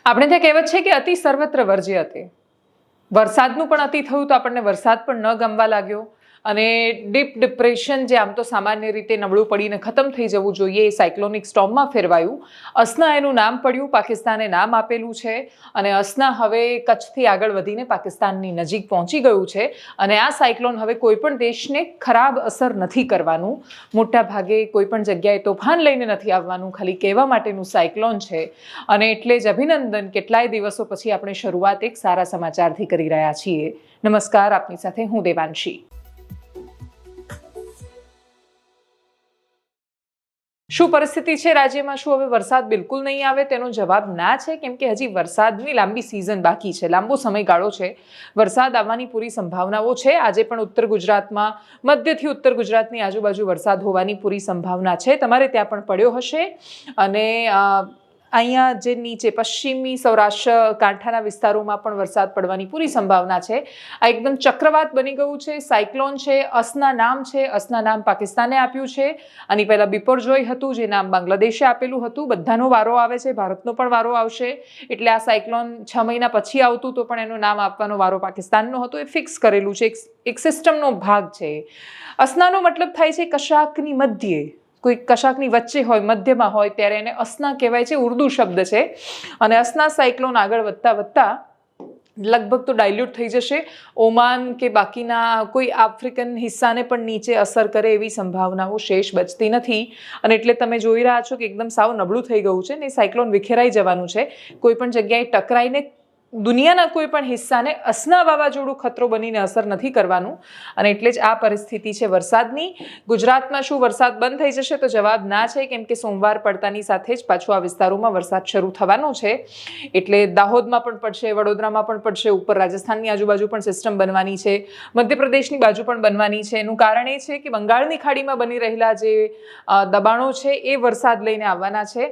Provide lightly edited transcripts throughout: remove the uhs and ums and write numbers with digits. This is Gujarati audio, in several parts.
આપણે ત્યાં કહેવત છે કે અતિ સર્વત્ર વર્જ્ય અતિ. વરસાદનું પણ અતિ થયું તો આપણને વરસાદ પણ ન ગમવા લાગ્યો અને ડીપ ડિપ્રેશન જે આમ તો સામાન્ય રીતે નબળું પડીને ખતમ થઈ જવું જોઈએ એ સાયક્લોનિક સ્ટોર્મમાં ફેરવાયું. અસના એનું નામ પડ્યું, પાકિસ્તાને નામ આપેલું છે અને અસના હવે કચ્છથી આગળ વધીને પાકિસ્તાનની નજીક પહોંચી ગયું છે અને આ સાયક્લોન હવે કોઈ પણ દેશને ખરાબ અસર નથી કરવાનું. મોટા ભાગે કોઈ પણ જગ્યાએ તોફાન લઈને નથી આવવાનું, ખાલી કહેવા માટેનું સાયક્લોન છે અને એટલે જ અભિનંદન. કેટલાય દિવસો પછી આપણે શરૂઆત એક સારા સમાચારથી કરી રહ્યા છીએ. નમસ્કાર, આપની સાથે હું દેવાંશી. શું પરિસ્થિતિ છે રાજ્યમાં? શું હવે વરસાદ બિલકુલ નહીં આવે? તેનો જવાબ ના છે, કેમ કે હજી વરસાદની લાંબી સિઝન બાકી છે, લાંબો સમયગાળો છે. વરસાદ આવવાની પૂરી સંભાવનાઓ છે. આજે પણ ઉત્તર ગુજરાતમાં, મધ્યથી ઉત્તર ગુજરાતની આજુબાજુ વરસાદ હોવાની પૂરી સંભાવના છે. તમારે ત્યાં પણ પડ્યો હશે અને અહીંયા જે નીચે પશ્ચિમી સૌરાષ્ટ્ર કાંઠાના વિસ્તારોમાં પણ વરસાદ પડવાની પૂરી સંભાવના છે. આ એકદમ ચક્રવાત બની ગયું છે, સાયક્લોન છે. અસના નામ છે, અસના નામ પાકિસ્તાને આપ્યું છે. આની પહેલાં બિપરજોય હતું, જે નામ બાંગ્લાદેશે આપેલું હતું. બધાનો વારો આવે છે, ભારતનો પણ વારો આવશે. એટલે આ સાયક્લોન 6 મહિના પછી આવતું તો પણ એનું નામ આપવાનો વારો પાકિસ્તાનનો હતો. એ ફિક્સ કરેલું છે, એક સિસ્ટમનો ભાગ છે. અસનાનો મતલબ થાય છે કશાકની મધ્યે. કોઈ કશાકની વચ્ચે હોય, મધ્યમાં હોય ત્યારે એને અસના કહેવાય છે. ઉર્દુ શબ્દ છે અને અસના સાયક્લોન આગળ વધતા વધતા લગભગ તો ડાયલ્યુટ થઈ જશે. ઓમાન કે બાકીના કોઈ આફ્રિકન હિસ્સાને પણ નીચે અસર કરે એવી સંભાવનાઓ શેષ બચતી નથી અને એટલે તમે જોઈ રહ્યા છો કે એકદમ સાવ નબળું થઈ ગયું છે ને સાયક્લોન વિખેરાઈ જવાનું છે. કોઈ પણ જગ્યાએ ટકરાઈને દુનિયાના કોઈ પણ હિસ્સાને અસના વાવાઝોડું ખતરો બનીને અસર નથી કરવાનું અને એટલે જ આ પરિસ્થિતિ છે વરસાદની. ગુજરાતમાં શું વરસાદ બંધ થઈ જશે? તો જવાબ ના છે, કેમ કે સોમવાર પડતાની સાથે જ પાછું આ વિસ્તારોમાં વરસાદ શરૂ થવાનો છે. એટલે દાહોદમાં પણ પડશે, વડોદરામાં પણ પડશે, ઉપર રાજસ્થાનની આજુબાજુ પણ સિસ્ટમ બનવાની છે, મધ્યપ્રદેશની બાજુ પણ બનવાની છે. એનું કારણ એ છે કે બંગાળની ખાડીમાં બની રહેલા જે દબાણો છે એ વરસાદ લઈને આવવાના છે.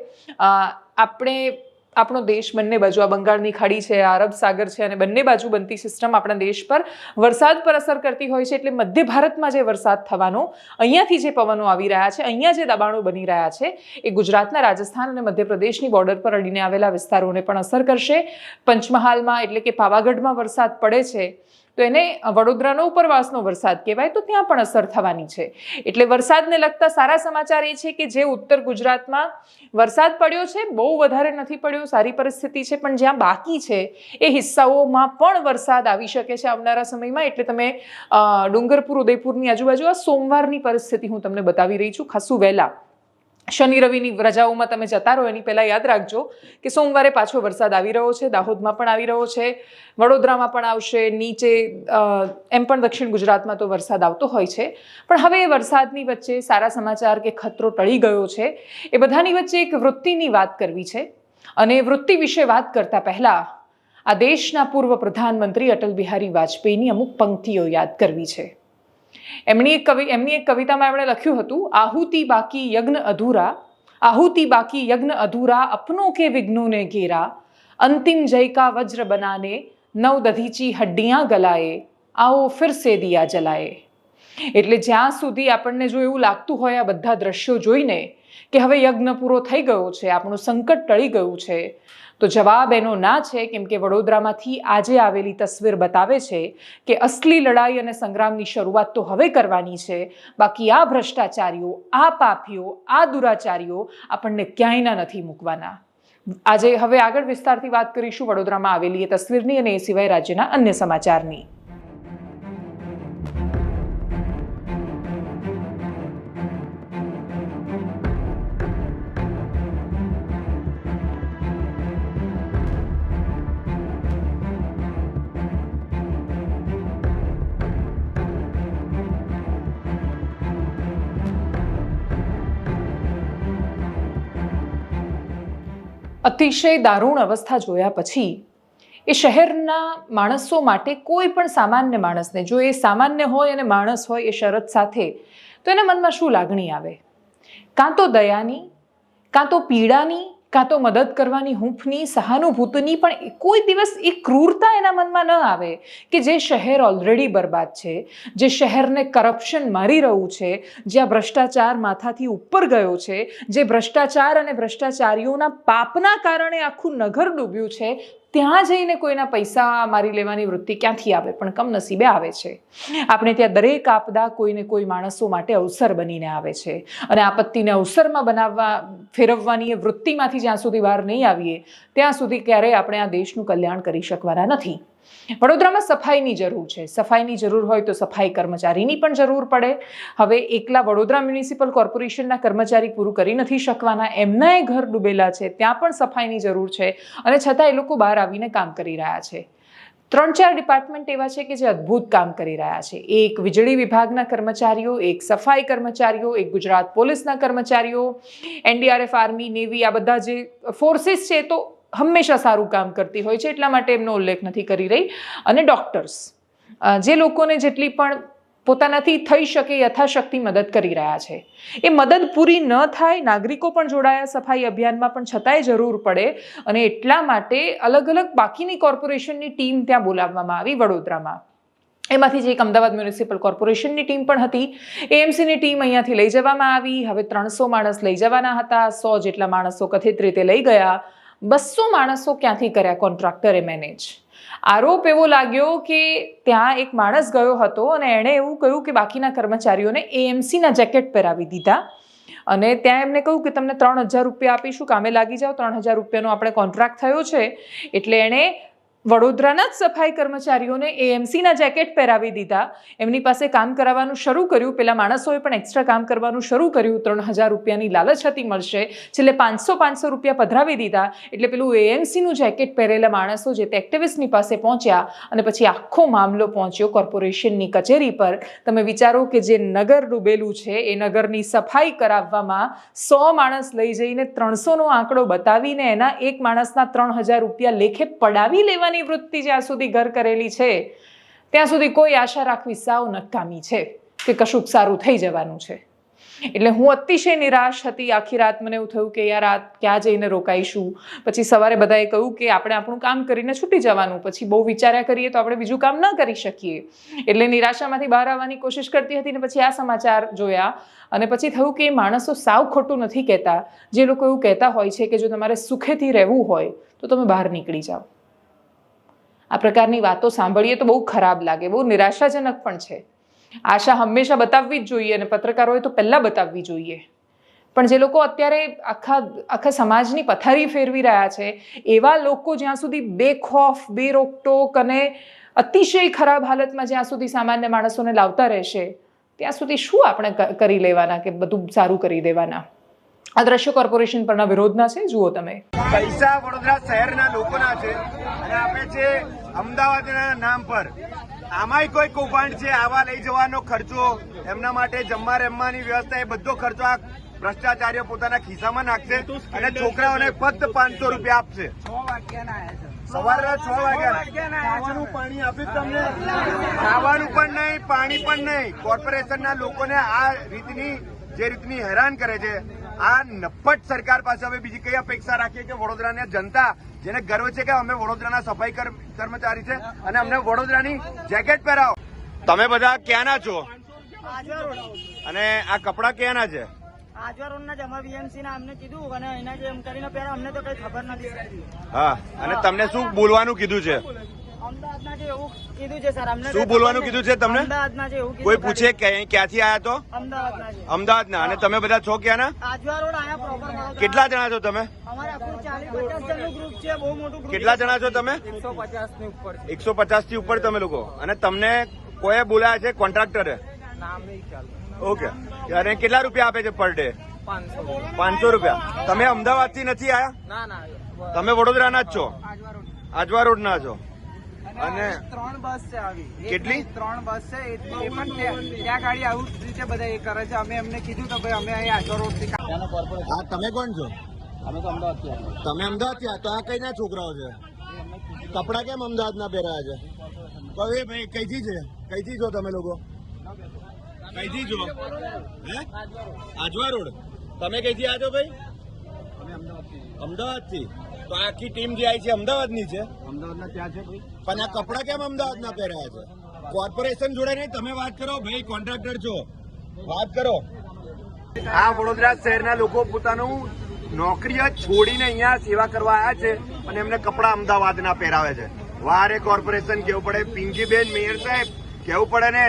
આપણો દેશ બંને બાજુ, આ બંગાળની ખાડી છે, આ અરબ સાગર છે અને બંને બાજુ બનતી સિસ્ટમ આપણા દેશ પર વરસાદ પર અસર કરતી હોય છે. એટલે મધ્ય ભારતમાં જે વરસાદ થવાનો, અહીંયાથી જે પવનો આવી રહ્યા છે, અહીંયા જે દબાણો બની રહ્યા છે એ ગુજરાતના, રાજસ્થાન અને મધ્યપ્રદેશની બોર્ડર પર અડીને આવેલા વિસ્તારોને પણ અસર કરશે. પંચમહાલમાં એટલે કે પાવાગઢમાં વરસાદ પડે છે તો એને વડોદરાનો ઉપરવાસનો વરસાદ કહેવાય, તો ત્યાં પણ અસર થવાની છે. એટલે વરસાદને લગતા સારા સમાચાર એ છે કે જે ઉત્તર ગુજરાતમાં વરસાદ પડ્યો છે, બહુ વધારે નથી પડ્યો, સારી પરિસ્થિતિ છે, પણ જ્યાં બાકી છે એ હિસ્સાઓમાં પણ વરસાદ આવી શકે છે આવનારા સમયમાં. એટલે તમે ડુંગરપુર, ઉદયપુરની આજુબાજુ આ સોમવારની પરિસ્થિતિ હું તમને બતાવી રહી છું. ખાસું વહેલા શનિ રવિની રજાઓમાં તમે જતા રહો એની પહેલાં યાદ રાખજો કે સોમવારે પાછો વરસાદ આવી રહ્યો છે. દાહોદમાં પણ આવી રહ્યો છે, વડોદરામાં પણ આવશે, નીચે એમ પણ દક્ષિણ ગુજરાતમાં તો વરસાદ આવતો હોય છે. પણ હવે એ વરસાદની વચ્ચે સારા સમાચાર કે ખતરો ટળી ગયો છે, એ બધાની વચ્ચે એક વૃત્તિની વાત કરવી છે અને વૃત્તિ વિશે વાત કરતા પહેલાં આ દેશના પૂર્વ પ્રધાનમંત્રી અટલ બિહારી વાજપેયીની અમુક પંક્તિઓ યાદ કરવી છે. એમની એક કવિતામાં એમણે લખ્યું હતું, આહુતિ બાકી યજ્ઞ અધૂરા, આહુતિ બાકી યજ્ઞ અધૂરા, અપનો કે વિઘ્નોને ઘેરા, અંતિમ જય કા વજ્ર બનાને, નવ દધીચી હડ્ડિયાં ગલાએ, આવો ફિર સે દિયા જલાએ. એટલે જ્યાં સુધી આપણને જો એવું લાગતું હોય આ બધા દ્રશ્યો જોઈને કે હવે યજ્ઞ પૂરો થઈ ગયો છે, આપણું સંકટ ટળી ગયું છે, તો જવાબ એનો ના છે, કેમ કે વડોદરામાંથી આજે આવેલી તસવીર બતાવે છે કે અસલી લડાઈ અને સંગ્રામની શરૂઆત તો હવે કરવાની છે. બાકી આ ભ્રષ્ટાચારીઓ, આ પાપીઓ, આ દુરાચારીઓ આપણને ક્યાંયના નથી મૂકવાના. આજે હવે આગળ વિસ્તારથી વાત કરીશું વડોદરામાં આવેલી એ તસવીરની અને એ સિવાય રાજ્યના અન્ય સમાચારની. અતિશય દારૂણ અવસ્થા જોયા પછી એ શહેરના માણસો માટે, કોઈ પણ સામાન્ય માણસને, જો એ સામાન્ય હોય અને માણસ હોય એ શરત સાથે, તો એના મનમાં શું લાગણી આવે? કાં તો દયાની, કાં તો પીડાની, કાં તો મદદ કરવાની હૂંફની, સહાનુભૂતિની, પણ કોઈ દિવસ એ ક્રૂરતા એના મનમાં ન આવે કે જે શહેર ઓલરેડી બરબાદ છે, જે શહેરને કરપ્શન મારી રહ્યું છે, જ્યાં ભ્રષ્ટાચાર માથાથી ઉપર ગયો છે, જે ભ્રષ્ટાચાર અને ભ્રષ્ટાચારીઓના પાપના કારણે આખું નગર ડૂબ્યું છે, ત્યાં જઈને કોઈના પૈસા મારી લેવાની વૃત્તિ ક્યાંથી આવે? પણ કમનસીબે આવે છે. આપણે ત્યાં દરેક આપદા કોઈને કોઈ માણસો માટે અવસર બનીને આવે છે, અને આપત્તિને અવસરમાં ફેરવવાની એ વૃત્તિમાંથી જ્યાં સુધી બહાર નહીં આવીએ ત્યાં સુધી ક્યારેય આપણે આ દેશનું કલ્યાણ કરી શકવાના નથી. વડોદરામાં સફાઈની જરૂર છે. સફાઈની જરૂર હોય તો સફાઈ કર્મચારીની પણ જરૂર પડે. હવે એકલા વડોદરા મ્યુનિસિપલ કોર્પોરેશનના કર્મચારી પૂરું કરી નથી શકવાના, એમનાય ઘર ડૂબેલા છે, ત્યાં પણ સફાઈની જરૂર છે, અને છતાં એ લોકો બહાર આવીને કામ કરી રહ્યા છે. 3-4 ડિપાર્ટમેન્ટ એવા છે કે જે અદ્ભુત કામ કરી રહ્યા છે. એક વીજળી વિભાગના કર્મચારીઓ, એક સફાઈ કર્મચારીઓ, એક ગુજરાત પોલીસના કર્મચારીઓ, NDRF, આર્મી, નેવી, આ બધા જે ફોર્સિસ છે તો હંમેશા સારું કામ કરતી હોય છે, એટલા માટે એમનો ઉલ્લેખ નથી કરી રહી. અને ડૉક્ટર્સ, જે લોકોને જેટલી પણ પોતાનાથી થઈ શકે યથાશક્તિ મદદ કરી રહ્યા છે. એ મદદ પૂરી ન થાય, નાગરિકો પણ જોડાયા સફાઈ અભિયાનમાં, પણ છતાંય જરૂર પડે, અને એટલા માટે અલગ અલગ બાકીની કોર્પોરેશનની ટીમ ત્યાં બોલાવવામાં આવી વડોદરામાં. એમાંથી જે એક અમદાવાદ મ્યુનિસિપલ કોર્પોરેશનની ટીમ પણ હતી, AMCની ટીમ અહીંયાથી લઈ જવામાં આવી. હવે 300 માણસ લઈ જવાના હતા, 100 જેટલા માણસો કથિત રીતે લઈ ગયા. 200 માણસો ક્યાંથી કર્યા કોન્ટ્રાક્ટરે મેનેજ? આરોપ એવો લાગ્યો કે ત્યાં એક માણસ ગયો હતો અને એણે એવું કહ્યું કે બાકીના કર્મચારીઓને AMCના જેકેટ પહેરાવી દીધા, અને ત્યાં એમને કહ્યું કે તમને 3000 રૂપિયા આપીશું, કામે લાગી જાઓ, 3000 રૂપિયાનો આપણે કોન્ટ્રાક્ટ થયો છે. એટલે એણે વડોદરાના જ સફાઈ કર્મચારીઓને AMCના જેકેટ પહેરાવી દીધા, એમની પાસે કામ કરાવવાનું શરૂ કર્યું. પેલા માણસોએ પણ એક્સ્ટ્રા કામ કરવાનું શરૂ કર્યું. 3000 રૂપિયાની લાલચ હતી મળશે, છેલ્લે 500 રૂપિયા પધરાવી દીધા. એટલે પેલું AMCનું જેકેટ પહેરેલા માણસો જે તે એક્ટિવિસ્ટની પાસે પહોંચ્યા, અને પછી આખો મામલો પહોંચ્યો કોર્પોરેશનની કચેરી પર. તમે વિચારો કે જે નગર ડૂબેલું છે એ નગરની સફાઈ કરાવવામાં 100 માણસ લઈ જઈને 300નો આંકડો બતાવીને એના એક માણસના 3000 રૂપિયા લેખે પડાવી લેવાની વૃત્તિ જ્યાં સુધી ઘર કરેલી છે, ત્યાં સુધી કોઈ આશા રાખવી સાવ નકામી છે કે કશુંક સારું થઈ જવાનું છે. એટલે હું અતિશય નિરાશ હતી. આખી રાત મને એવું થયું કે યાર, આ ક્યાં જઈને રોકાઈશું? પછી સવારે બધાએ કહ્યું કે આપણે આપણું કામ કરીને છૂટી જવાનું, પછી બહુ વિચાર્યા કરીએ તો આપણે બીજું કામ ન કરી શકીએ. એટલે નિરાશામાંથી બહાર આવવાની કોશિશ કરતી હતી, ને પછી આ સમાચાર જોયા, અને પછી થયું કે એ માણસો સાવ ખોટું નથી કહેતા. જે લોકો એવું કહેતા હોય છે કે જો તમારે સુખેથી રહેવું હોય તો તમે બહાર નીકળી જાઓ. આ પ્રકારની વાતો સાંભળીએ તો બહુ ખરાબ લાગે, બહુ નિરાશાજનક પણ છે. આશા હંમેશા બતાવવી જ જોઈએ, અને પત્રકારોએ તો પહેલાં બતાવવી જોઈએ. પણ જે લોકો અત્યારે આખા સમાજની પથારી ફેરવી રહ્યા છે, એવા લોકો જ્યાં સુધી બેખોફ, બેરોકટોક અને અતિશય ખરાબ હાલતમાં જ્યાં સુધી સામાન્ય માણસોને લાવતા રહેશે, ત્યાં સુધી શું આપણે કરી લેવાના કે બધું સારું કરી દેવાના? આ દ્રશ્ય કોર્પોરેશન પરના વિરોધના છે, જુઓ તમે. પૈસા વડોદરા શહેરના લોકોના છે, અને આપે છે અમદાવાદના નામ પર. આમાંય કોઈ કૌભાંડ છે? આવા લઈ જવાનો ખર્ચો, એમના માટે જમવા રહેવાની વ્યવસ્થા, એ બધો ખર્ચો આ ભ્રષ્ટાચારીઓ પોતાના ખિસ્સામાં નાખશે, અને છોકરાઓને ફક્ત 500 રૂપિયા આપશે. સવારના 6 વાગ્યા ખાવાનું પાણી આપ્યું તમને? ખાવાનું પણ નહીં, પાણી પણ નહીં. કોર્પોરેશનના લોકોને આ રીતની જે રીતની હેરાન કરે છે, આ નફ્ફટ સરકાર પાસે હવે બીજી કઈ અપેક્ષા રાખીએ કે વડોદરાની જનતા, જેને ગર્વ છે કે અમે વડોદરાના સફાઈ કર્મચારી છે અને અમને વડોદરાની જેકેટ પહેરાવો. તમે બધા ક્યાંના છો? અને આ કપડા ક્યાંના છે? આજવા રોડના જ. અમારા VMC ના અમને કીધું, અને એના જે એમ કરીને પહેરા, અમને તો કઈ ખબર નથી. હા, અને તમને શું બોલવાનું કીધું છે? અમદાવાદના જે એવું કીધું છે સર. અમને શું બોલવાનું કીધું છે તમને? અમદાવાદના જે એવું કોઈ પૂછે ક્યાંથી આયા તો? અમદાવાદના. અને તમે બધા છો ક્યાંના? આજવા રોડ આયા પ્રોપર. કેટલા જણા છો તમે? અમારે આખું 40-50 જણનું ગ્રુપ છે, બહુ મોટું ગ્રુપ. કેટલા જણા છો તમે? 150 ની ઉપર. 150 થી ઉપર તમે લોકો. અને તમને કોઈએ બોલાયા છે? કોન્ટ્રાક્ટરે? નામ નહીં ખ્યાલ. ઓકે. અને કેટલા રૂપિયા આપે છે પર ડે? 500 રૂપિયા. તમે અમદાવાદ થી નથી આયા? ના. તમે વડોદરાના જ છો? આજવા રોડ ના છો? અને 3 બસ છે આવી. કેટલી? 3 બસ છે. એ પણ ત્યાં ગાડી આવું રીતે બધા એ કરે છે. અમે એમને કીધું કે ભાઈ અમે અહીં આજવા રોડ થી. હા, તમે કોણ છો? અમે તો અમદાવાદ થી. તમે અમદાવાદ થી? તો આ કઈ ના છોકરાઓ છે? કપડા કેમ અમદાવાદ ના પહેરાયા છે? હવે ભાઈ કઈથી છે? કઈથી છો તમે લોકો? કઈથી છો? હે? આજવા રોડ. તમે કઈથી આજો ભાઈ? અમદાવાદથી તો આખી ટીમ જે આવી છે અમદાવાદની છે. અમદાવાદના ત્યાં છે ભાઈ. પણ આ કપડાં કેમ અમદાવાદના પહેર્યા છે? કોર્પોરેશન જોડે નહીં, તમે વાત કરો ભાઈ, કોન્ટ્રાક્ટર છો, વાત કરો. આ વડોદરા શહેરના લોકો પોતાનું નોકરીઓ છોડીને અહીંયા સેવા કરવા આવ્યા છે અને એમને કપડાં અમદાવાદના પહેરાવે છે. વારે કોર્પોરેશન કેવું પડે, પિંકીબેન મેયર સાહેબ કેવું પડે ને.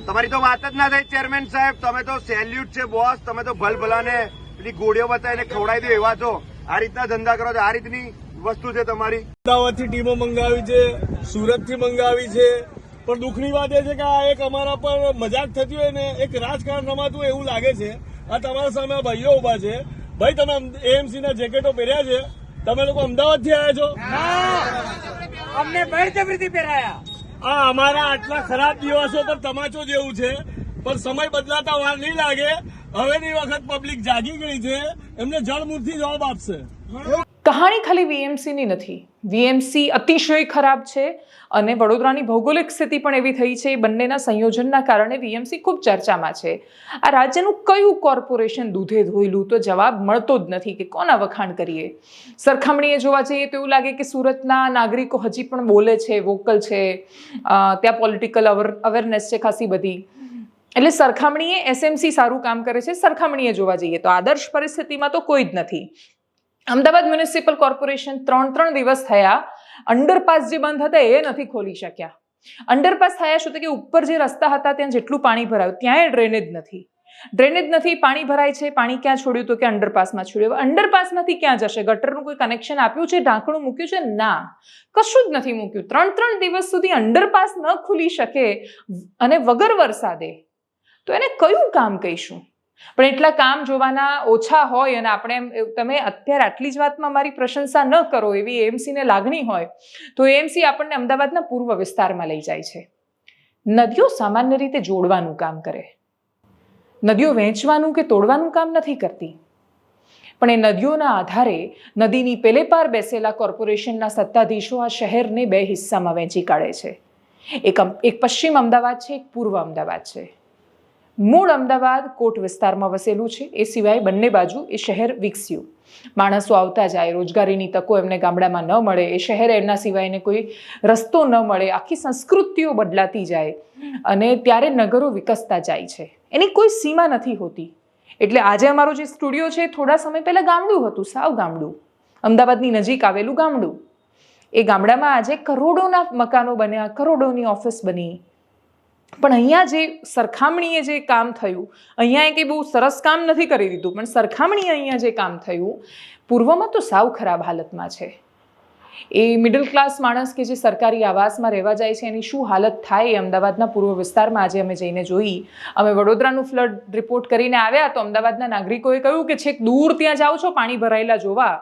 તમારી તો વાત જ ના થાય ચેરમેન સાહેબ, તમે તો સેલ્યુટ છે બોસ, તમે તો ભલભલાને પેલી ગોળીઓ બતાવીને ખવડાવી દો એવા છો. આ રીતના ધંધા કરો છો, આ રીતની વસ્તુ છે તમારી. અમદાવાદથી ટીમો મંગાવી છે, સુરતથી મંગાવી છે, પણ દુઃખની વાત એ છે કે આ એક અમારા પર મજાક થતી હોય ને એક રાજકારણ રમાતું એવું લાગે છે. આ તમારા સામે ભાઈઓ ઉભા છે. ભાઈ તમે એએમસી ના જેકેટો પહેર્યા છે, તમે લોકો અમદાવાદથી આવ્યા છો? અમને બળજબરીથી પહેરાયા. આ અમારા આટલા ખરાબ દિવસો પર તમાચો જેવું છે, પણ સમય બદલાતા વાર નહીં લાગે. હવેની વખત પબ્લિક જાગી ગઈ છે, એમને જળમૂળથી જવાબ આપશે. કહાણી ખાલી વીએમસીની નથી. વીએમસી અતિશય ખરાબ છે અને વડોદરાની ભૌગોલિક સ્થિતિ પણ એવી થઈ છે. એ બંનેના સંયોજનના કારણે વીએમસી ખૂબ ચર્ચામાં છે. આ રાજ્યનું કયું કોર્પોરેશન દૂધે ધોયેલું, તો જવાબ મળતો જ નથી કે કોના વખાણ કરીએ. સરખામણીએ જોવા જઈએ તો એવું લાગે કે સુરતના નાગરિકો હજી પણ બોલે છે, વોકલ છે, ત્યાં પોલિટિકલ અવેરનેસ છે ખાસી બધી. એટલે સરખામણીએ એસએમસી સારું કામ કરે છે. સરખામણીએ જોવા જઈએ તો આદર્શ પરિસ્થિતિમાં તો કોઈ જ નથી. અમદાવાદ મ્યુનિસિપલ કોર્પોરેશન 3 દિવસ થયા અંડરપાસ જે બંધ હતા એ નથી ખોલી શક્યા. અંડરપાસ થયા શું તો કે ઉપર જે રસ્તા હતા ત્યાં જેટલું પાણી ભરાયું ત્યાંય ડ્રેનેજ નથી. પાણી ભરાય છે, પાણી ક્યાં છોડ્યું તો કે અંડરપાસમાં છોડ્યું. અંડરપાસમાંથી ક્યાં જશે? ગટરનું કોઈ કનેક્શન આપ્યું છે, ઢાંકણું મૂક્યું છે? ના, કશું જ નથી મૂક્યું. 3 દિવસ સુધી અંડરપાસ ન ખુલી શકે અને વગર વરસાદે, તો એને કયું કામ કહીશું? પણ એટલા કામ જોવાના ઓછા હોય અને આપણે તમે અત્યારે આટલી જ વાતમાં મારી પ્રશંસા ન કરો એવી એએમસીને લાગણી હોય તો એએમસી આપણને અમદાવાદના પૂર્વ વિસ્તારમાં લઈ જાય છે. નદીઓ સામાન્ય રીતે જોડવાનું કામ કરે, નદીઓ વહેંચવાનું કે તોડવાનું કામ નથી કરતી. પણ એ નદીઓના આધારે નદીની પેલે પાર બેસેલા કોર્પોરેશનના સત્તાધીશો આ શહેરને 2 હિસ્સામાં વહેંચી કાઢે છે. એક પશ્ચિમ અમદાવાદ છે, એક પૂર્વ અમદાવાદ છે. મૂળ અમદાવાદ કોટ વિસ્તારમાં વસેલું છે, એ સિવાય બંને બાજુ એ શહેર વિકસ્યું. માણસો આવતા જાય, રોજગારીની તકો એમને ગામડામાં ન મળે, એ શહેર એમના સિવાયને કોઈ રસ્તો ન મળે, આખી સંસ્કૃતિઓ બદલાતી જાય અને ત્યારે નગરો વિકસતા જાય છે. એની કોઈ સીમા નથી હોતી. એટલે આજે અમારો જે સ્ટુડિયો છે થોડા સમય પહેલા ગામડું હતું, સાવ ગામડું, અમદાવાદની નજીક આવેલું ગામડું. એ ગામડામાં આજે કરોડોના મકાનો બન્યા, કરોડોની ઓફિસ બની. પણ અહીંયા જે સરખામણીએ જે કામ થયું, અહીંયા કંઈ બહુ સરસ કામ નથી કરી દીધું, પણ સરખામણીએ અહીંયા જે કામ થયું પૂર્વમાં તો સાવ ખરાબ હાલતમાં છે. એ મિડલ ક્લાસ માણસ કે જે સરકારી આવાસમાં રહેવા જાય છે એની શું હાલત થાય એ અમદાવાદના પૂર્વ વિસ્તારમાં આજે અમે જઈને જોઈ. અમે વડોદરાનું ફ્લડ રિપોર્ટ કરીને આવ્યા તો અમદાવાદના નાગરિકોએ કહ્યું કે છેક દૂર ત્યાં જાઓ છો પાણી ભરાયેલા જોવા.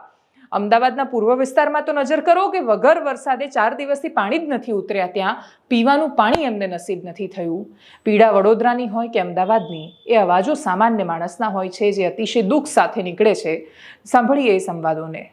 અમદાવાદના પૂર્વ વિસ્તારમાં તો નજર કરો કે વગર વરસાદે 4 દિવસથી પાણી જ નથી ઉતર્યા. ત્યાં પીવાનું પાણી એમને નસીબ નથી થયું. પીડા વડોદરાની હોય કે અમદાવાદની, એ અવાજો સામાન્ય માણસના હોય છે જે અતિશય દુઃખ સાથે નીકળે છે. સાંભળીએ એ સંવાદોને.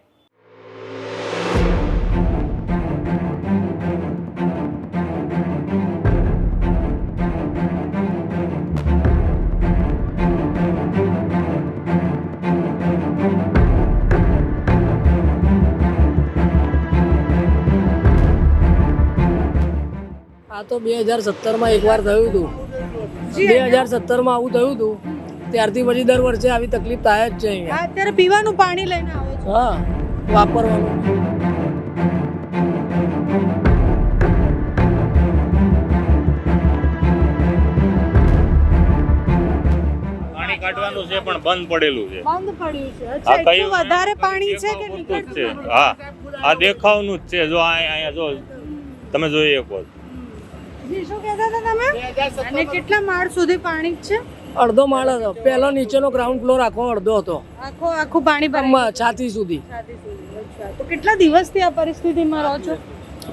આ તો 2017માં એકવાર થયું હતું. 2017માં આવું થયું હતું, ત્યારથી પછી દર વર્ષે આવી તકલીફ થાય જ છે અહીંયા. અત્યારે પીવાનું પાણી લઈને આવો છો? હા, વાપરવાનું. પાણી કાઢવાનું છે પણ બંધ પડેલું છે. બંધ પડ્યું છે. અચ્છા, એટલું વધારે પાણી છે કે પૂરતું જ છે. હા, આ દેખાવનું જ છે. જો અહીંયા જો તમે જોઈ શકો. જી, શું કહેતા હતા તમે? અને કેટલા માળ સુધી પાણી છે? અડધો માળ હતો. પહેલો નીચેનો ગ્રાઉન્ડ ફ્લોર આખો અડધો હતો, આખું પાણી ભરાઈ છાતી સુધી. અચ્છા, તો કેટલા દિવસથી આ પરિસ્થિતિમાં રહો છો?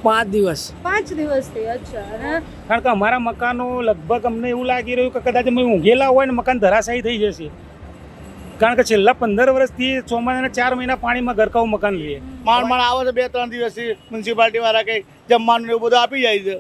5 દિવસ. 5 દિવસથી. અચ્છા. અને કારણ કે અમારા મકાનો લગભગ અમને એવું લાગી રહ્યું કે કદાચ અમે ઊંઘેલા હોય ને મકાન ધરાશાયી થઈ જશે. કારણ કે છેલ્લા 15 વર્ષથી ચોમાસાના 4 મહિના પાણીમાં ગરકાવ મકાન લઈએ. માળ આવે છે 2-3 દિવસથી મ્યુનિસિપાલિટી વાળા કંઈ જમવાનું એવું બધું આપી જાય છે.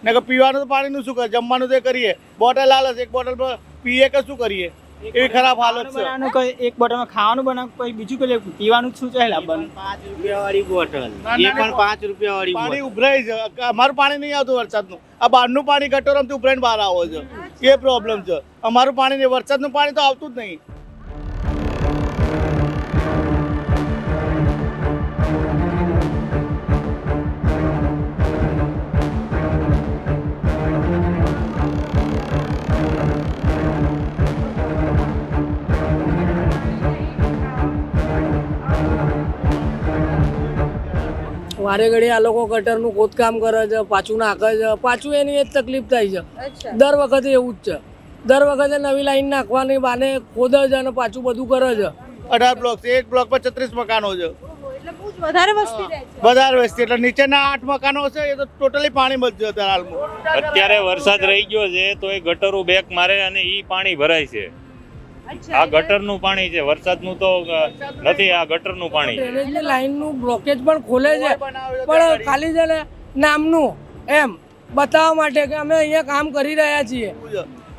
ને કે પીવાનું તો પાણીનું શું કરે, જમવાનું તો કરીએ, બોટલ આલે છે, 1 બોટલ પીએ કે શું કરીએ. એવી ખરાબ હાલત છે. બનાવવાનું કોઈ એક બોટલમાં ખાવાનું બનાવ કોઈ બીજું કોઈ પીવાનું શું ચાલે લાવવાનું ₹5 વાળી બોટલ એ પણ ₹5 વાળી પાણી ઉભરાય છે. અમારું પાણી નહીં આવતું વરસાદનું. આ બહારનું પાણી ગટોરમથી ઉભરાઈને બહાર આવે છે, એ પ્રોબ્લેમ છે. અમારું પાણી નહીં, વરસાદનું પાણી તો આવતું જ નહીં. વારે ઘડી આ લોકો ગટરનું ખોદકામ કરે છે, પાછું નાખે છે, પાછું એની એ જ તકલીફ થાય છે. દર વખતે એવું જ છે. દર વખતે નવી લાઈન નાખવાની બાને ખોદે છે અને પાછું બધું કરે છે. 18 બ્લોક છે, એક બ્લોક પર 36 મકાનો છે. એટલે બહુ જ વધારે વસ્તી રહે છે. વધારે વસ્તી એટલે નીચેના 8 મકાનો છે, એ તો ટોટલી પાણી જ છે અત્યારે હાલમાં. અત્યારે વરસાદ રહી ગયો છે તો એ ગટરો બેક મારે અને ઈ પાણી ભરાય છે. આ ગટરનું પાણી છે, વરસાદનું તો નથી, આ ગટરનું પાણી છે. ડ્રેનેજની લાઈનનું બ્લોકેજ પણ ખોલે છે, પણ ખાલી છે ને નામનું એમ બતાવવા માટે કે અમે અહીંયા કામ કરી રહ્યા છીએ.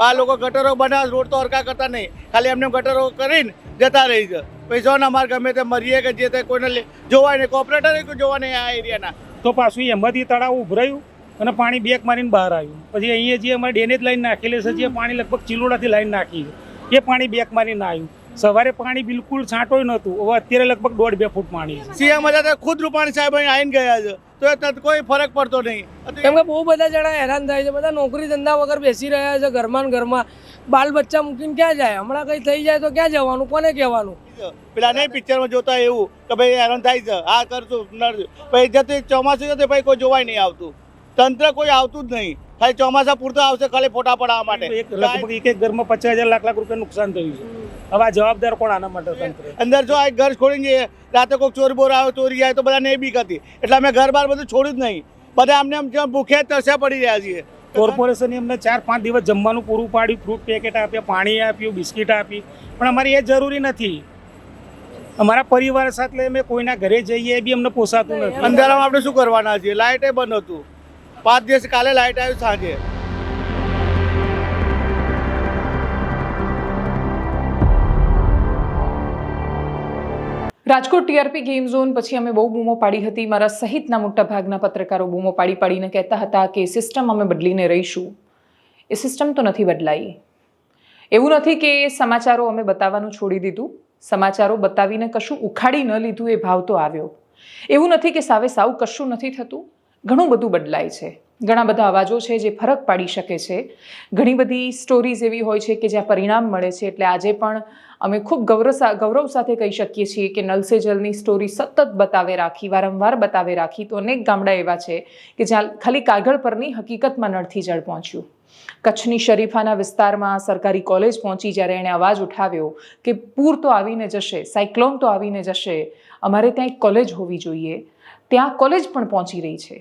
આ લોકો ગટરો બનાવે, રોડ તો હરકા કરતા નહીં, ખાલી એમને ગટરો કરીને જતા રહી છે. પૈસા ના અમારે ગમે તે મરીએ કે જે તે કોઈને જોવાય નહીં, કોર્પોરેટર જોવા નહીં આ એરિયાના. તો પાછું એમાંથી તળાવ ઉભરાયું અને પાણી બેક મારીને બહાર આવ્યું. પછી અહીંયા જે અમારે ડેનેજ લાઈન નાખેલી છે, જે પાણી લગભગ ચિલોડાથી લાઈન નાખી છે, એ પાણી બેક મારીને આવ્યું. સવારે પાણી બિલકુલ છાંટોય નહોતું, હવે અત્યારે લગભગ 1.5-2 ફૂટ પાણી છે. સીએમ હતા ખુદ રૂપાણી સાહેબ અહીં આવીને ગયા છે, તો કોઈ ફરક પડતો નહીં. કેમ કે બહુ બધા જણા હેરાન થાય છે, બધા નોકરી ધંધા વગર બેસી રહ્યા છે ઘરમાં ને ઘરમાં. બાલ બચ્ચા મૂકીને ક્યાં જાય? હમણાં કંઈ થઈ જાય તો ક્યાં જવાનું, કોને કહેવાનું? પેલા નહીં પિક્ચરમાં જોતા એવું કે ભાઈ હેરાન થાય છે, આ કરશું નડશું, પછી જતી ચોમાસું જતું ભાઈ કોઈ જોવાય નહીં આવતું, તંત્ર કોઈ આવતું જ નહીં. ખાલી ચોમાસા પૂરતો આવશે ખાલી ફોટા પડાવવા માટે. લગભગ એક ઘરમાં 50,000 લાખ રૂપિયા નુકસાન થયું છે. હવે આ જવાબદાર કોણ આના માટે? તંત્ર. અંદર જો આ ઘર છોડીને જઈએ, રાતે કોઈ ચોર બોર આવે, ચોરી જાય તો બધાને એ બીક હતી, એટલે અમે ઘર બાર બધું છોડ્યું જ નહીં. બધા અમને આમ ભૂખ્યા તરસ્યા પડી રહ્યા છીએ. કોર્પોરેશને અમને 4-5 દિવસ જમવાનું પૂરું પાડ્યું, ફ્રૂટ પેકેટ આપ્યા, પાણી આપ્યું, બિસ્કીટ આપી, પણ અમારે એ જરૂરી નથી. અમારા પરિવાર સાથે અમે કોઈના ઘરે જઈએ એ બી અમને પોસાતું નથી. અંધારામાં આપણે શું કરવાના છીએ? લાઇટે બંધ હતું. 5 દિવસ કાલે લાઇટ આવ્યું સાંજે. રાજકોટ ટીઆરપી ગેમ ઝોન પછી અમે બહુ બૂમો પાડી હતી. મારા સહિતના મોટા ભાગના પત્રકારો બૂમો પાડીને કહેતા હતા કે સિસ્ટમ અમે બદલીને રહીશું. એ સિસ્ટમ તો નથી બદલાઈ. એવું નથી કે સમાચારો અમે બતાવવાનું છોડી દીધું, સમાચારો બતાવીને કશું ઉખાડી ન લીધું, એ ભાવ તો આવ્યો. એવું નથી કે સાવે સાવ કશું નથી થતું, ઘણું બધું બદલાય છે. ઘણા બધા અવાજો છે જે ફરક પાડી શકે છે. ઘણી બધી સ્ટોરીઝ એવી હોય છે કે જ્યાં પરિણામ મળે છે. એટલે આજે પણ અમે ખૂબ ગૌરવ સાથે કહી શકીએ છીએ કે નલ સે જલની સ્ટોરી સતત બતાવે રાખી, વારંવાર બતાવે રાખી, તો અનેક ગામડા એવા છે કે જ્યાં ખાલી કાગળ પરની હકીકતમાં નળથી જળ પહોંચ્યું. કચ્છની શરીફાના વિસ્તારમાં સરકારી કોલેજ પહોંચી જ્યારે એણે અવાજ ઉઠાવ્યો કે પૂર તો આવીને જશે, સાયક્લોન તો આવીને જશે, અમારે ત્યાં એક કોલેજ હોવી જોઈએ, ત્યાં કોલેજ પણ પહોંચી રહી છે.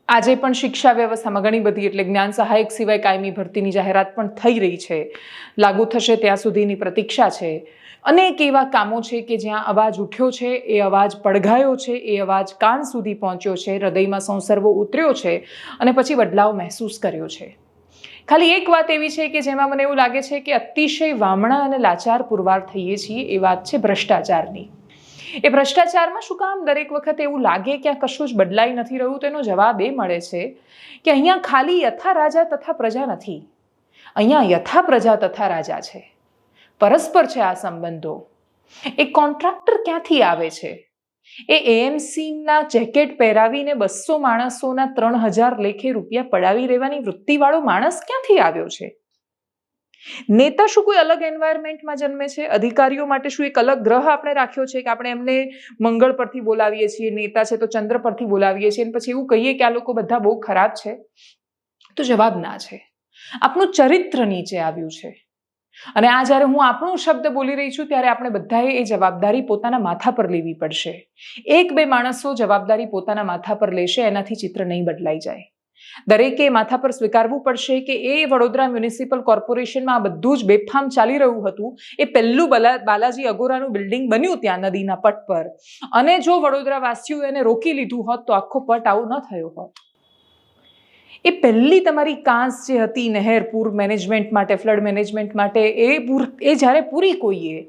આજે પણ શિક્ષા વ્યવસ્થામાં ઘણી બધી, એટલે જ્ઞાન સહાયક સિવાય કાયમી ભરતીની જાહેરાત પણ થઈ રહી છે, લાગુ થશે ત્યાં સુધીની પ્રતીક્ષા છે. અનેક એવા કામો છે કે જ્યાં અવાજ ઉઠ્યો છે, એ અવાજ પડઘાયો છે, એ અવાજ કાન સુધી પહોંચ્યો છે, હૃદયમાં સંસર્વો ઉતર્યો છે અને પછી બદલાવ મહેસૂસ કર્યો છે. ખાલી એક વાત એવી છે કે જેમાં મને એવું લાગે છે કે અતિશય વામણા અને લાચાર પુરવાર થઈએ છીએ, એ વાત છે ભ્રષ્ટાચારની. એ ભ્રષ્ટાચારમાં શું કામ દરેક વખતે એવું લાગે કે આ કશું જ બદલાઈ નથી રહ્યું? તો એનો જવાબ એ મળે છે કે અહીંયા ખાલી યથા રાજા તથા પ્રજા નથી, અહીંયા યથા પ્રજા તથા રાજા છે. પરસ્પર છે આ સંબંધો. એ કોન્ટ્રાક્ટર ક્યાંથી આવે છે? એ એએમસીના જેકેટ પહેરાવીને 200 માણસોના 3,000 લેખે રૂપિયા પડાવી રહેવાની વૃત્તિવાળો માણસ ક્યાંથી આવ્યો છે? નેતા શું કોઈ અલગ એન્વાયરમેન્ટમાં જન્મે છે? અધિકારીઓ માટે શું એક અલગ ગ્રહ આપણે રાખ્યો છે કે આપણે એમને મંગળ પરથી બોલાવીએ છીએ, નેતા છે તો ચંદ્ર પરથી બોલાવીએ છીએ અને પછી એવું કહીએ કે આ લોકો બધા બહુ ખરાબ છે? તો જવાબ ના છે. આપણું ચરિત્ર નીચે આવ્યું છે. અને આ જ્યારે હું આપણું શબ્દ બોલી રહી છું ત્યારે આપણે બધાએ એ જવાબદારી પોતાના માથા પર લેવી પડશે. 1-2 માણસો જવાબદારી પોતાના માથા પર લેશે એનાથી ચિત્ર નહીં બદલાઈ જાય. દરેકે માથા પર સ્વીકારવું પડશે કે એ વડોદરા મ્યુનિસિપલ કોર્પોરેશનમાં આ બધું જ બેફામ ચાલી રહ્યું હતું. એ પહેલું બાલાજી અગોરાનું બિલ્ડિંગ બન્યું ત્યાં નદીના પટ પર, અને જો વડોદરા વાસીઓ એને રોકી લીધું હોત તો આખો પટ આવું ન થયો હોત. એ પહેલી તમારી કાંસ જે હતી નહેર પૂર મેનેજમેન્ટ માટે, ફ્લડ મેનેજમેન્ટ માટે, એ જ્યારે પૂરી કોઈએ,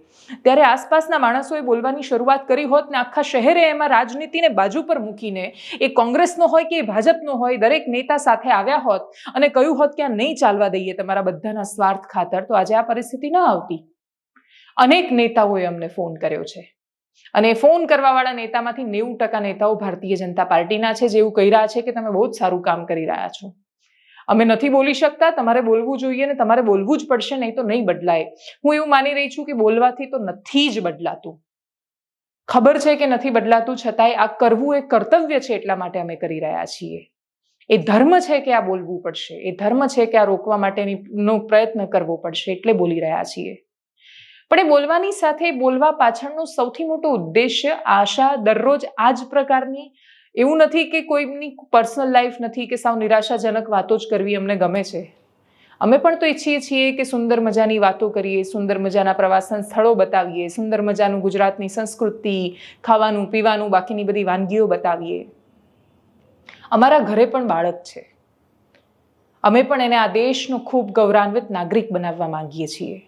ત્યારે આસપાસના માણસોએ બોલવાની શરૂઆત કરી હોત ને આખા શહેરે એમાં રાજનીતિને બાજુ પર મૂકીને, એ કોંગ્રેસનો હોય કે એ ભાજપનો હોય, દરેક નેતા સાથે આવ્યા હોત અને કહ્યું હોત કે આ નહીં ચાલવા દઈએ તમારા બધાના સ્વાર્થ ખાતર, તો આજે આ પરિસ્થિતિ ન આવતી. અનેક નેતાઓએ અમને ફોન કર્યો છે અને ફોન કરવાવાળા નેતામાંથી 90% નેતાઓ ભારતીય જનતા પાર્ટીના છે, જે એવું કહી રહ્યા છે કે તમે બહુ જ સારું કામ કરી રહ્યા છો. અમે નથી બોલી શકતા, તમારે બોલવું જોઈએ ને તમારે બોલવું જ પડશે, નહીં તો નહીં બદલાય. હું એવું માની રહી છું કે બોલવાથી તો નથી જ બદલાતું. ખબર છે કે નથી બદલાતું, છતાંય આ કરવું એ કર્તવ્ય છે, એટલા માટે અમે કરી રહ્યા છીએ. એ ધર્મ છે કે આ બોલવું પડશે, એ ધર્મ છે કે આ રોકવા માટેનો પ્રયત્ન કરવો પડશે, એટલે બોલી રહ્યા છીએ. પણ એ બોલવાની સાથે બોલવા પાછળનો સૌથી મોટો ઉદ્દેશ્ય, આશા દરરોજ આ જ પ્રકારની, એવું નથી કે કોઈની પર્સનલ લાઈફ નથી કે સાવ નિરાશાજનક વાતો જ કરવી અમને ગમે છે. અમે પણ તો ઈચ્છીએ છીએ કે સુંદર મજાની વાતો કરીએ, સુંદર મજાના પ્રવાસન સ્થળો બતાવીએ, સુંદર મજાનું ગુજરાતની સંસ્કૃતિ, ખાવાનું પીવાનું, બાકીની બધી વાનગીઓ બતાવીએ. અમારા ઘરે પણ બાળક છે, અમે પણ એને આ દેશનો ખૂબ ગૌરવાન્વિત નાગરિક બનાવવા માંગીએ છીએ.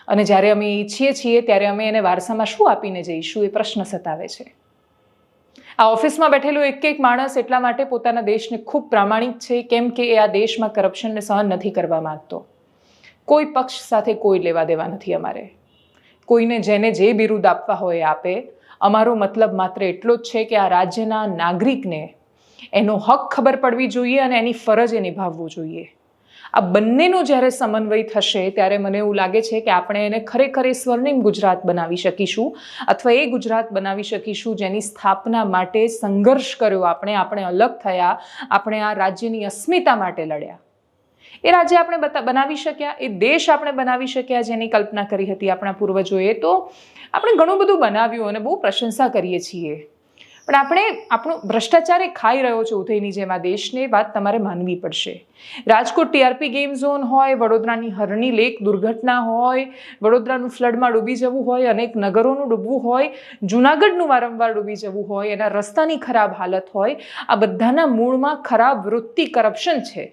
અને જ્યારે અમે ઈચ્છીએ છીએ ત્યારે અમે એને વારસામાં શું આપીને જઈશું, એ પ્રશ્ન સતાવે છે. આ ઓફિસમાં બેઠેલો એક માણસ એટલા માટે પોતાના દેશને ખૂબ પ્રામાણિક છે કેમ કે એ આ દેશમાં કરપ્શનને સહન નથી કરવા માંગતો. કોઈ પક્ષ સાથે કોઈ લેવા દેવા નથી અમારે. કોઈને જેને જે બિરુદ આપવા હોય આપે. અમારો મતલબ માત્ર એટલો જ છે કે આ રાજ્યના નાગરિકને એનો હક ખબર પડવી જોઈએ અને એની ફરજ એ નિભાવવું જોઈએ. આ બંનેનો જ્યારે સમન્વય થશે ત્યારે મને એવું લાગે છે કે આપણે એને ખરેખર એ સ્વર્ણિમ ગુજરાત બનાવી શકીશું, અથવા એ ગુજરાત બનાવી શકીશું જેની સ્થાપના માટે સંઘર્ષ કર્યો આપણે અલગ થયા, આપણે આ રાજ્યની અસ્મિતા માટે લડ્યા. એ રાજ્ય આપણે બનાવી શક્યા, એ દેશ આપણે બનાવી શક્યા જેની કલ્પના કરી હતી આપણા પૂર્વજોએ. તો આપણે ઘણું બધું બનાવ્યું અને બહુ પ્રશંસા કરીએ છીએ. પણ આપણો ભ્રષ્ટાચાર એ ખાઈ રહ્યો છે ઉધઈની જેમ આ દેશને, વાત તમારે માનવી પડશે. રાજકોટ ટીઆરપી ગેમ ઝોન હોય, વડોદરાની હરણી લેક દુર્ઘટના હોય, વડોદરાનું ફ્લડમાં ડૂબી જવું હોય, અનેક નગરોનું ડૂબવું હોય, જૂનાગઢનું વારંવાર ડૂબી જવું હોય, એના રસ્તાની ખરાબ હાલત હોય, આ બધાના મૂળમાં ખરાબ વૃત્તિ કરપ્શન છે.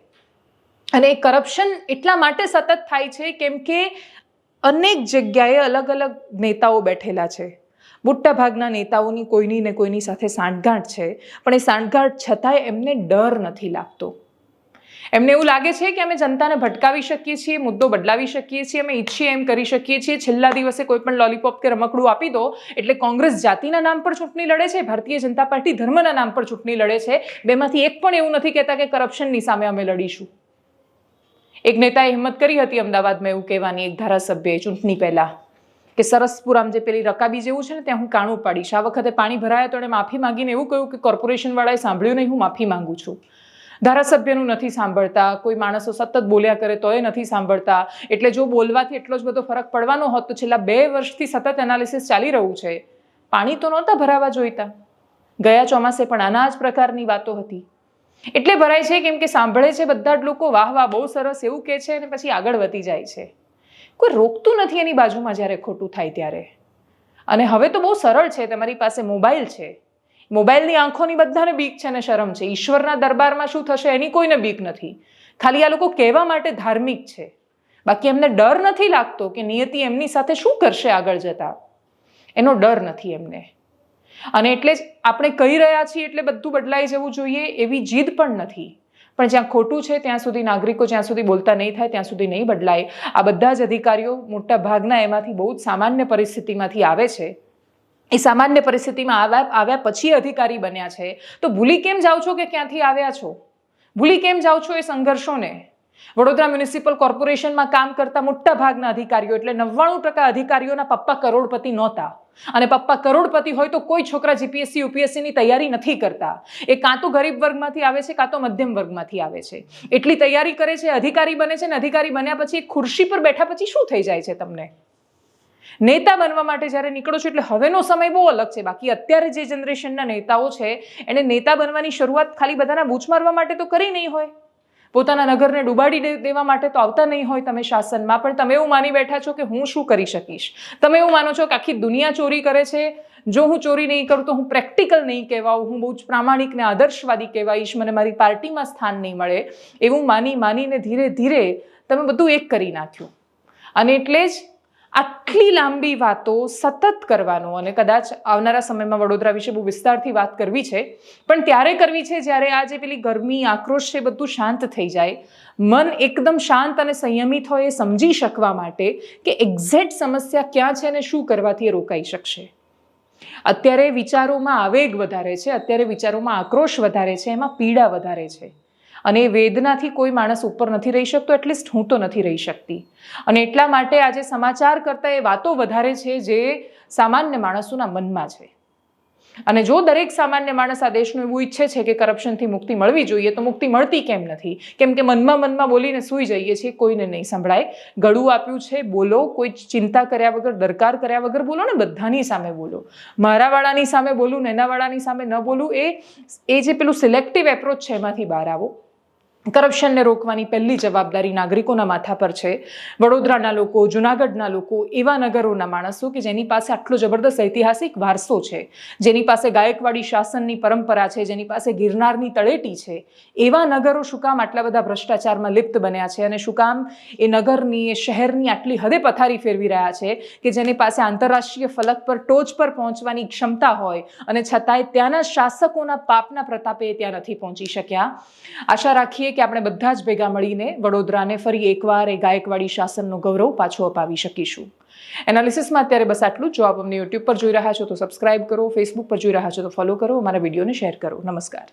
અને એ કરપ્શન એટલા માટે સતત થાય છે કેમ કે અનેક જગ્યાએ અલગ અલગ નેતાઓ બેઠેલા છે. મોટા ભાગના નેતાઓની કોઈની ને કોઈની સાથે સાંઠગાંઠ છે, પણ એ સાંઠગાંઠ છતાંય એમને ડર નથી લાગતો. એમને એવું લાગે છે કે અમે જનતાને ભટકાવી શકીએ છીએ, મુદ્દો બદલાવી શકીએ છીએ, અમે ઈચ્છીએ એમ કરી શકીએ છીએ. છેલ્લા દિવસે કોઈ પણ લોલીપોપ કે રમકડું આપી દો એટલે કોંગ્રેસ જાતિના નામ પર ચૂંટણી લડે છે, ભારતીય જનતા પાર્ટી ધર્મના નામ પર ચૂંટણી લડે છે. બેમાંથી એક પણ એવું નથી કહેતા કે કરપ્શનની સામે અમે લડીશું. એક નેતાએ હિંમત કરી હતી અમદાવાદમાં એવું કહેવાની, એક ધારાસભ્યએ ચૂંટણી પહેલા, કે સરસપુર આમ જે પેલી રકાબી જેવું છે ને ત્યાં હું કાણું પાડીશ. આ વખતે પાણી ભરાયા તો એણે માફી માંગીને એવું કહ્યું કે કોર્પોરેશનવાળાએ સાંભળ્યું નહીં, હું માફી માંગુ છું. ધારાસભ્યનું નથી સાંભળતા, કોઈ માણસો સતત બોલ્યા કરે તોય નથી સાંભળતા. એટલે જો બોલવાથી એટલો જ બધો ફરક પડવાનો હોત તો છેલ્લા 2 વર્ષથી સતત એનાલિસિસ ચાલી રહ્યું છે. પાણી તો નહોતા ભરાવા જોઈતા, ગયા ચોમાસે પણ આના જ પ્રકારની વાતો હતી. એટલે ભરાય છે કેમ કે સાંભળે છે બધા જ લોકો, વાહ વાહ બહુ સરસ એવું કહે છે અને પછી આગળ વધી જાય છે. કોઈ રોકતું નથી એની બાજુમાં જ્યારે ખોટું થાય ત્યારે. અને હવે તો બહુ સરળ છે, તમારી પાસે મોબાઈલ છે, મોબાઈલની આંખોની બધાને બીક છે ને શરમ છે. ઈશ્વરના દરબારમાં શું થશે એની કોઈને બીક નથી. ખાલી આ લોકો કહેવા માટે ધાર્મિક છે, બાકી એમને ડર નથી લાગતો કે નિયતિ એમની સાથે શું કરશે આગળ જતા, એનો ડર નથી એમને. અને એટલે જ આપણે કહી રહ્યા છીએ એટલે બધું બદલાઈ જવું જોઈએ એવી જીદ પણ નથી. પણ જ્યાં ખોટું છે ત્યાં સુધી નાગરિકો જ્યાં સુધી બોલતા નહીં થાય ત્યાં સુધી નહીં બદલાય. આ બધા જ અધિકારીઓ મોટા ભાગના એમાંથી બહુ જ સામાન્ય પરિસ્થિતિમાંથી આવે છે. એ સામાન્ય પરિસ્થિતિમાં આવ્યા પછી અધિકારી બન્યા છે. તો ભૂલી કેમ જાઓ છો કે ક્યાંથી આવ્યા છો? ભૂલી કેમ જાઓ છો એ સંઘર્ષોને? વડોદરા મ્યુનિસિપલ કોર્પોરેશનમાં કામ કરતા મોટા ભાગના અધિકારીઓ, એટલે 99% અધિકારીઓના પપ્પા કરોડપતિ નહોતા. અને પપ્પા કરોડપતિ હોય તો કોઈ છોકરા જીપીએસસી યુપીએસસીની તૈયારી નથી કરતા. એ કાં તો ગરીબ વર્ગમાંથી આવે છે કાં તો મધ્યમ વર્ગમાંથી આવે છે. એટલી તૈયારી કરે છે, અધિકારી બને છે, ને અધિકારી બન્યા પછી એક ખુરશી પર બેઠા પછી શું થઈ જાય છે તમને? નેતા બનવા માટે જ્યારે નીકળો છો એટલે હવેનો સમય બહુ અલગ છે. બાકી અત્યારે જે જનરેશનના નેતાઓ છે એને નેતા બનવાની શરૂઆત ખાલી બધાના બૂચ મારવા માટે તો કરી નહીં હોય, પોતાના નગરને ડૂબાડી દેવા માટે તો આવતા નહીં હોય તમે શાસનમાં. પણ તમે એવું માની બેઠા છો કે હું શું કરી શકીશ. તમે એવું માનો છો કે આખી દુનિયા ચોરી કરે છે, જો હું ચોરી નહીં કરું તો હું પ્રેક્ટિકલ નહીં કહેવાઉં, હું બહુ જ પ્રામાણિક ને આદર્શવાદી કહેવાઈશ, મને મારી પાર્ટીમાં સ્થાન નહીં મળે, એવું માનીને ધીરે ધીરે તમે બધું એક કરી નાખ્યું. અને એટલે જ આટલી લાંબી વાતો સતત કરવાનો, અને કદાચ આવનારા સમયમાં વડોદરા વિશે બહુ વિસ્તારથી વાત કરવી છે, પણ ત્યારે કરવી છે જ્યારે આ જે પેલી ગરમી, આક્રોશ છે બધું શાંત થઈ જાય, મન એકદમ શાંત અને સંયમિત હોય એ સમજી શકવા માટે કે એક્ઝેક્ટ સમસ્યા ક્યાં છે અને શું કરવાથી એ રોકાઈ શકશે. અત્યારે વિચારોમાં આવેગ વધારે છે, અત્યારે વિચારોમાં આક્રોશ વધારે છે, એમાં પીડા વધારે છે, અને એ વેદનાથી કોઈ માણસ ઉપર નથી રહી શકતો, એટલીસ્ટ હું તો નથી રહી શકતી. અને એટલા માટે આજે સમાચાર કરતાં એ વાતો વધારે છે જે સામાન્ય માણસોના મનમાં છે. અને જો દરેક સામાન્ય માણસ આ દેશનું એવું ઈચ્છે છે કે કરપ્શનથી મુક્તિ મળવી જોઈએ, તો મુક્તિ મળતી કેમ નથી? કેમ કે મનમાં બોલીને સૂઈ જઈએ છીએ, કોઈને નહીં સંભળાય. ગળું આપ્યું છે, બોલો, કોઈ ચિંતા કર્યા વગર, દરકાર કર્યા વગર બોલો ને, બધાની સામે બોલો. મારા વાળાની સામે બોલું ને એના વાળાની સામે ન બોલું, એ જે પેલું સિલેક્ટિવ એપ્રોચ છે એમાંથી બહાર આવો. કરપ્શનને રોકવાની પહેલી જવાબદારી નાગરિકોના માથા પર છે. વડોદરાના લોકો, જુનાગઢના લોકો, એવા નગરોના માણસો કે જેની પાસે આટલો જબરદસ્ત ઐતિહાસિક વારસો છે, જેની પાસે ગાયકવાડી શાસનની પરંપરા છે, જેની પાસે ગિરનારની તળેટી છે, એવા નગરો શું કામ આટલા બધા ભ્રષ્ટાચારમાં લિપ્ત બન્યા છે? અને શું કામ એ નગરની, એ શહેરની આટલી હદે પથારી ફેરવી રહ્યા છે કે જેની પાસે આંતરરાષ્ટ્રીય ફલક પર ટોચ પર પહોંચવાની ક્ષમતા હોય અને છતાંય ત્યાંના શાસકોના પાપના પ્રતાપે ત્યાં નથી પહોંચી શક્યા? આશા રાખીએ કે આપણે બધા જ ભેગા મળીને વડોદરાને ફરી એકવાર એ ગાયકવાડી શાસનનો ગૌરવ પાછો અપાવી શકીશું. એનાલિસિસમાં અત્યારે બસ આટલું જ. જો આપ અમને યુટ્યુબ પર જોઈ રહ્યા છો તો સબસ્ક્રાઇબ કરો, ફેસબુક પર જોઈ રહ્યા છો તો ફોલો કરો, અમારા વિડીયોને શેર કરો. નમસ્કાર.